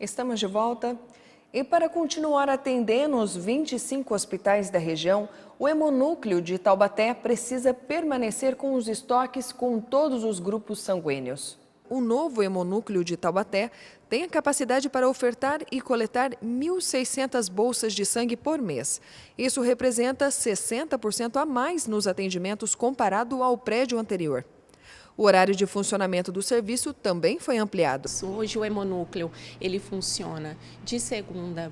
Estamos de volta. E para continuar atendendo os 25 hospitais da região, o Hemonúcleo de Taubaté precisa permanecer com os estoques com todos os grupos sanguíneos. O novo Hemonúcleo de Taubaté tem a capacidade para ofertar e coletar 1.600 bolsas de sangue por mês. Isso representa 60% a mais nos atendimentos comparado ao prédio anterior. O horário de funcionamento do serviço também foi ampliado. Hoje o Hemonúcleo ele funciona de segunda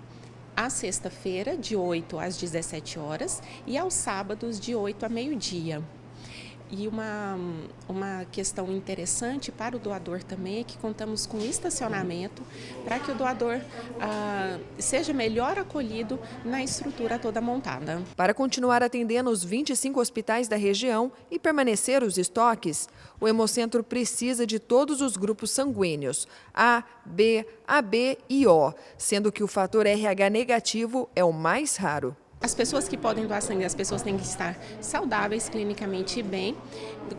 a sexta-feira, de 8 às 17 horas, e aos sábados, de 8 a meio-dia. E uma questão interessante para o doador também é que contamos com estacionamento para que o doador seja melhor acolhido na estrutura toda montada. Para continuar atendendo os 25 hospitais da região e permanecer os estoques, o Hemocentro precisa de todos os grupos sanguíneos, A, B, AB e O, sendo que o fator RH negativo é o mais raro. As pessoas que podem doar sangue, as pessoas têm que estar saudáveis, clinicamente bem,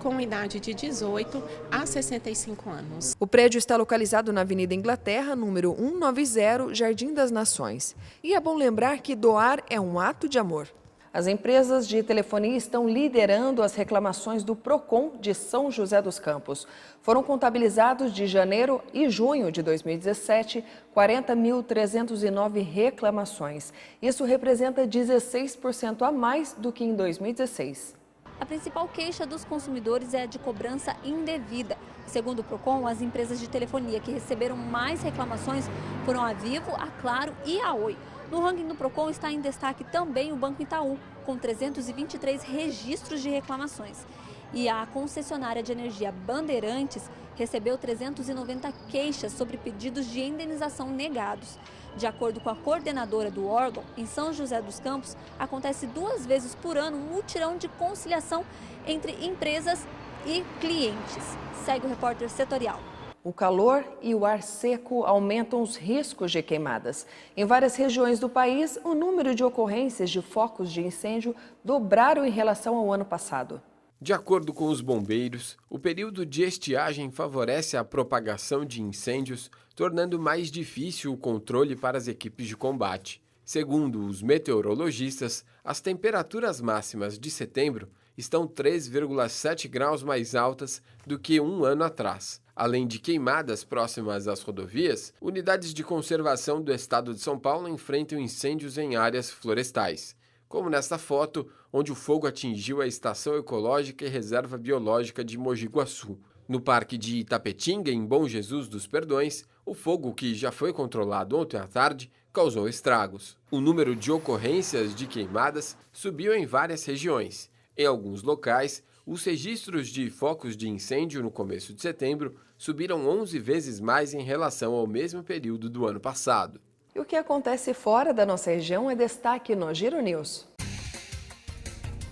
com idade de 18 a 65 anos. O prédio está localizado na Avenida Inglaterra, número 190, Jardim das Nações. E é bom lembrar que doar é um ato de amor. As empresas de telefonia estão liderando as reclamações do PROCON de São José dos Campos. Foram contabilizados de janeiro e junho de 2017 40.309 reclamações. Isso representa 16% a mais do que em 2016. A principal queixa dos consumidores é a de cobrança indevida. Segundo o PROCON, as empresas de telefonia que receberam mais reclamações foram a Vivo, a Claro e a Oi. No ranking do PROCON está em destaque também o Banco Itaú, com 323 registros de reclamações. E a concessionária de energia Bandeirantes recebeu 390 queixas sobre pedidos de indenização negados. De acordo com a coordenadora do órgão, em São José dos Campos, acontece 2 vezes por ano um mutirão de conciliação entre empresas e clientes. Segue o repórter setorial. O calor e o ar seco aumentam os riscos de queimadas. Em várias regiões do país, o número de ocorrências de focos de incêndio dobraram em relação ao ano passado. De acordo com os bombeiros, o período de estiagem favorece a propagação de incêndios, tornando mais difícil o controle para as equipes de combate. Segundo os meteorologistas, as temperaturas máximas de setembro estão 3,7 graus mais altas do que um ano atrás. Além de queimadas próximas às rodovias, unidades de conservação do estado de São Paulo enfrentam incêndios em áreas florestais, como nesta foto, onde o fogo atingiu a Estação Ecológica e Reserva Biológica de Mogi Guaçu. No Parque de Itapetinga, em Bom Jesus dos Perdões, o fogo, que já foi controlado ontem à tarde, causou estragos. O número de ocorrências de queimadas subiu em várias regiões. Em alguns locais, os registros de focos de incêndio no começo de setembro subiram 11 vezes mais em relação ao mesmo período do ano passado. E o que acontece fora da nossa região é destaque no Giro News.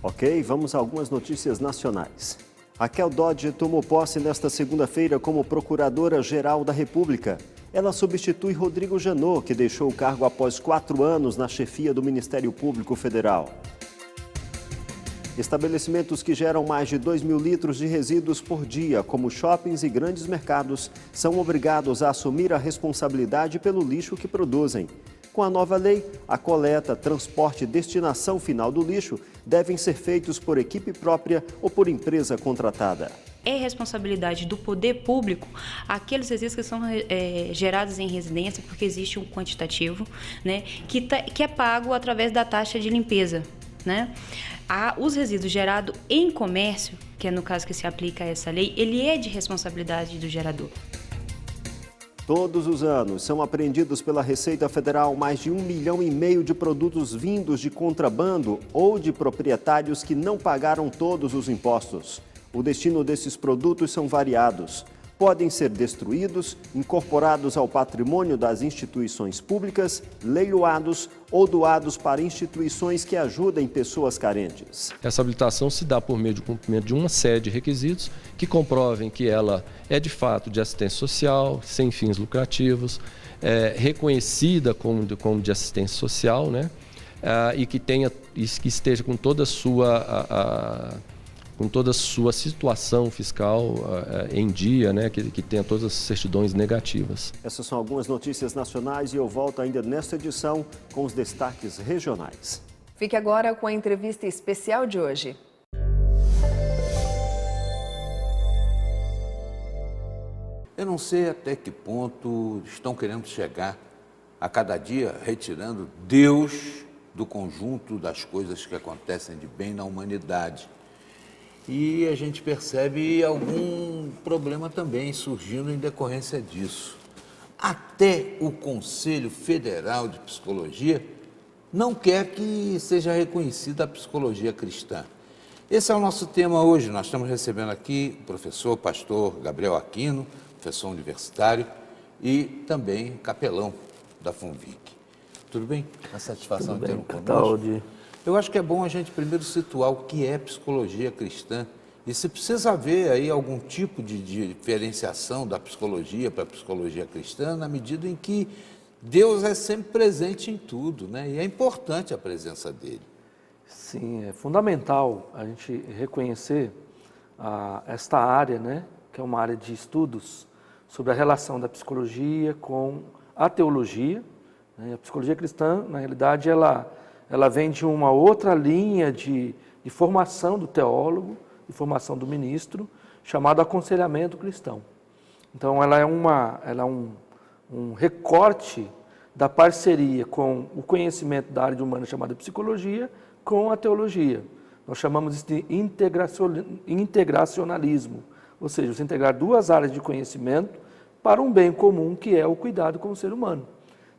Ok, vamos a algumas notícias nacionais. Raquel Dodge tomou posse nesta segunda-feira como Procuradora-Geral da República. Ela substitui Rodrigo Janot, que deixou o cargo após 4 anos na chefia do Ministério Público Federal. Estabelecimentos que geram mais de 2.000 litros de resíduos por dia, como shoppings e grandes mercados, são obrigados a assumir a responsabilidade pelo lixo que produzem. Com a nova lei, a coleta, transporte e destinação final do lixo devem ser feitos por equipe própria ou por empresa contratada. É responsabilidade do poder público aqueles resíduos que são gerados em residência, porque existe um quantitativo, né, que é pago através da taxa de limpeza, né? Os resíduos gerados em comércio, que é no caso que se aplica essa lei, ele é de responsabilidade do gerador. Todos os anos são apreendidos pela Receita Federal mais de 1,5 milhão de produtos vindos de contrabando ou de proprietários que não pagaram todos os impostos. O destino desses produtos são variados. Podem ser destruídos, incorporados ao patrimônio das instituições públicas, leiloados ou doados para instituições que ajudem pessoas carentes. Essa habilitação se dá por meio de cumprimento de uma série de requisitos que comprovem que ela é de fato de assistência social, sem fins lucrativos, reconhecida como de assistência social, né? E que esteja com toda a sua com toda a sua situação fiscal em dia, né, que tenha todas as certidões negativas. Essas são algumas notícias nacionais e eu volto ainda nesta edição com os destaques regionais. Fique agora com a entrevista especial de hoje. Eu não sei até que ponto estão querendo chegar a cada dia retirando Deus do conjunto das coisas que acontecem de bem na humanidade. E a gente percebe algum problema também surgindo em decorrência disso. Até o Conselho Federal de Psicologia não quer que seja reconhecida a psicologia cristã. Esse é o nosso tema hoje. Nós estamos recebendo aqui o professor, pastor Gabriel Aquino, professor universitário e também capelão da FUNVIC. Tudo bem? A satisfação de ter um conosco. Eu acho que é bom a gente primeiro situar o que é psicologia cristã e se precisa haver aí algum tipo de diferenciação da psicologia para a psicologia cristã, na medida em que Deus é sempre presente em tudo, né? E é importante a presença dele. Sim, é fundamental a gente reconhecer esta área, né? Que é uma área de estudos sobre a relação da psicologia com a teologia. Né? A psicologia cristã, na realidade, ela vem de uma outra linha de formação do teólogo, de formação do ministro, chamado aconselhamento cristão. Então, ela é um recorte da parceria com o conhecimento da área de humana chamada psicologia com a teologia. Nós chamamos isso de integracionalismo, ou seja, você integrar duas áreas de conhecimento para um bem comum que é o cuidado com o ser humano.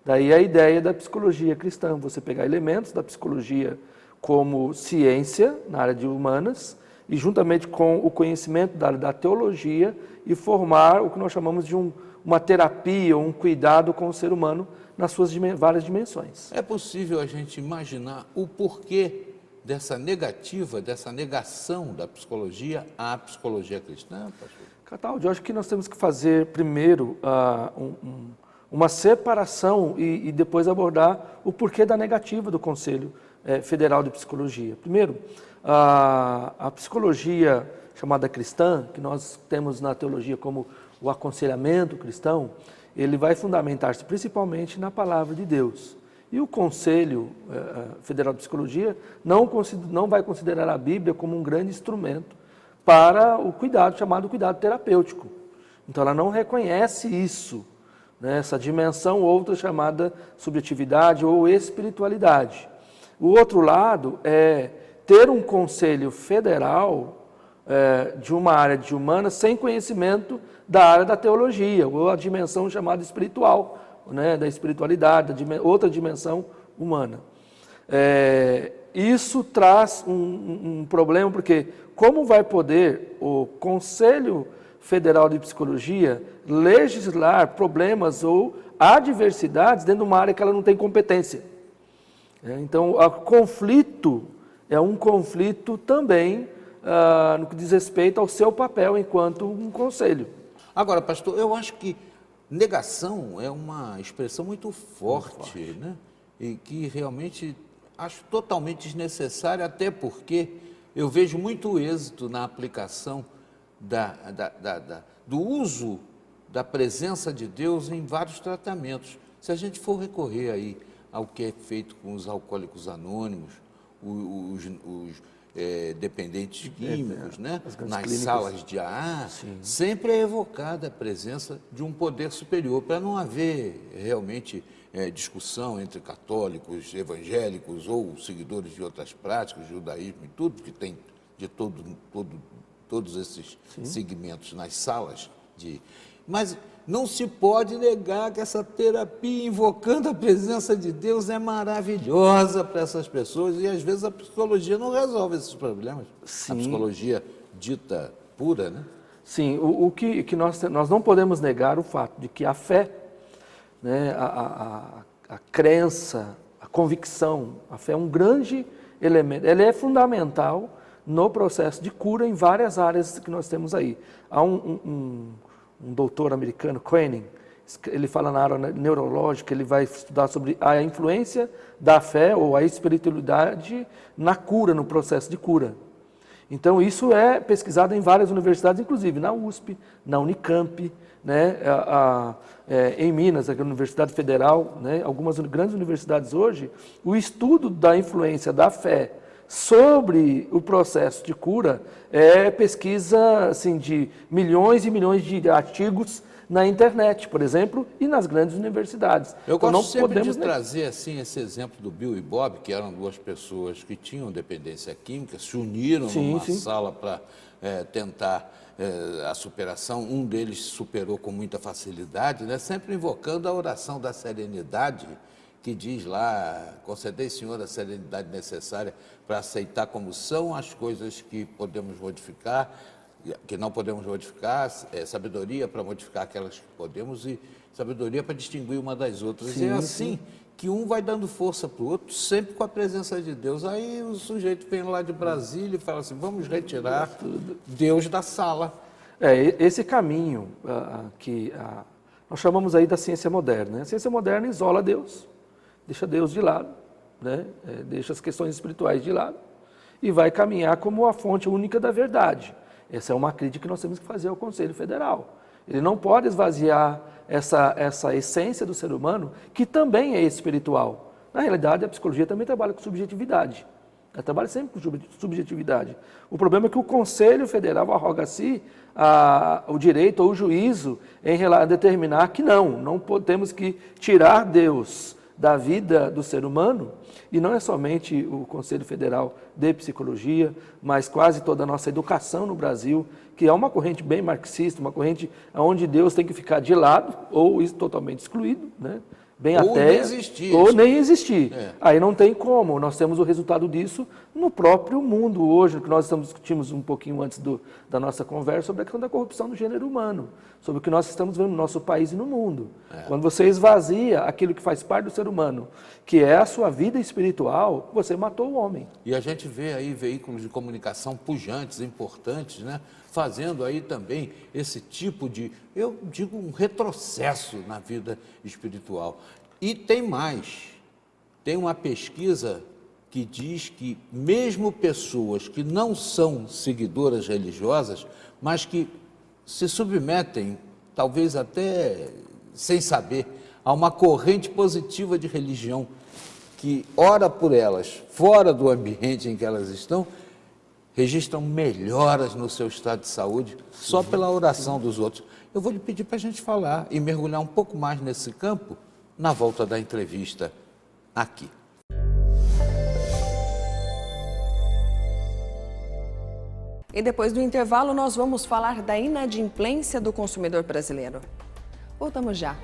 Daí a ideia da psicologia cristã, você pegar elementos da psicologia como ciência, na área de humanas, e juntamente com o conhecimento da área da teologia, e formar o que nós chamamos de uma terapia, um cuidado com o ser humano nas suas várias dimensões. É possível a gente imaginar o porquê dessa negativa, dessa negação da psicologia à psicologia cristã, pastor? Cataldi, eu acho que nós temos que fazer primeiro uma separação e depois abordar o porquê da negativa do Conselho Federal de Psicologia. Primeiro, a psicologia chamada cristã, que nós temos na teologia como o aconselhamento cristão, ele vai fundamentar-se principalmente na palavra de Deus. E o Conselho Federal de Psicologia não vai considerar a Bíblia como um grande instrumento para o cuidado, chamado cuidado terapêutico. Então ela não reconhece isso, né, essa dimensão outra chamada subjetividade ou espiritualidade. O outro lado é ter um Conselho Federal de uma área de humanas sem conhecimento da área da teologia, ou a dimensão chamada espiritual, né, da espiritualidade, outra dimensão humana. Isso traz um problema, porque como vai poder o Conselho Federal de Psicologia legislar problemas ou adversidades dentro de uma área que ela não tem competência? Então, o conflito é um conflito também no que diz respeito ao seu papel enquanto um conselho. Agora, pastor, eu acho que negação é uma expressão muito forte, né? E que realmente acho totalmente desnecessária, até porque eu vejo muito êxito na aplicação do uso da presença de Deus em vários tratamentos. Se a gente for recorrer aí ao que é feito com os alcoólicos anônimos, os dependentes químicos, né? Nas clínicas, salas de AA, sempre é evocada a presença de um poder superior, para não haver realmente discussão entre católicos, evangélicos ou seguidores de outras práticas, judaísmo e tudo, que tem de todos esses segmentos nas salas. Mas não se pode negar que essa terapia invocando a presença de Deus é maravilhosa para essas pessoas e às vezes a psicologia não resolve esses problemas. Sim. A psicologia dita pura, né? Sim, o que nós não podemos negar o fato de que a fé, né, a crença, a convicção, a fé é um grande elemento, ela é fundamental no processo de cura em várias áreas que nós temos aí. Há um doutor americano, Koenig, ele fala na área neurológica, ele vai estudar sobre a influência da fé ou a espiritualidade na cura, no processo de cura. Então, isso é pesquisado em várias universidades, inclusive na USP, na Unicamp, né, em Minas, aqui na Universidade Federal, né, algumas grandes universidades hoje, o estudo da influência da fé sobre o processo de cura é pesquisa assim, de milhões e milhões de artigos na internet, por exemplo, e nas grandes universidades. Eu então, gosto sempre de trazer assim, esse exemplo do Bill e Bob, que eram duas pessoas que tinham dependência química, se uniram numa sala para tentar a superação. Um deles superou com muita facilidade, né? Sempre invocando a oração da serenidade, que diz lá, concedei, Senhor, a serenidade necessária para aceitar como são as coisas que podemos modificar, que não podemos modificar, sabedoria para modificar aquelas que podemos e sabedoria para distinguir uma das outras. E é assim que um vai dando força para o outro, sempre com a presença de Deus. Aí o sujeito vem lá de Brasília e fala assim, vamos retirar Deus da sala. Esse caminho que nós chamamos aí da ciência moderna. A ciência moderna isola Deus, deixa Deus de lado, né? Deixa as questões espirituais de lado e vai caminhar como a fonte única da verdade. Essa é uma crítica que nós temos que fazer ao Conselho Federal. Ele não pode esvaziar essa essência do ser humano, que também é espiritual. Na realidade, a psicologia também trabalha com subjetividade. Ela trabalha sempre com subjetividade. O problema é que o Conselho Federal arroga a si o direito ou o juízo em determinar que não temos que tirar Deus da vida do ser humano, e não é somente o Conselho Federal de Psicologia, mas quase toda a nossa educação no Brasil, que é uma corrente bem marxista, uma corrente onde Deus tem que ficar de lado, ou totalmente excluído, né? Bem ou até, nem existir. Ou nem existir. Aí não tem como, nós temos o resultado disso no próprio mundo hoje, que nós discutimos um pouquinho antes da nossa conversa sobre a questão da corrupção do gênero humano, sobre o que nós estamos vendo no nosso país e no mundo. Quando você esvazia aquilo que faz parte do ser humano, que é a sua vida espiritual, você matou o homem. E a gente vê aí veículos de comunicação pujantes, importantes, né? Fazendo aí também esse tipo de, eu digo, um retrocesso na vida espiritual. E tem mais, tem uma pesquisa que diz que mesmo pessoas que não são seguidoras religiosas, mas que se submetem, talvez até sem saber, a uma corrente positiva de religião que ora por elas, fora do ambiente em que elas estão, registram melhoras no seu estado de saúde só pela oração dos outros. Eu vou lhe pedir para a gente falar e mergulhar um pouco mais nesse campo na volta da entrevista aqui. E depois do intervalo, nós vamos falar da inadimplência do consumidor brasileiro. Voltamos já.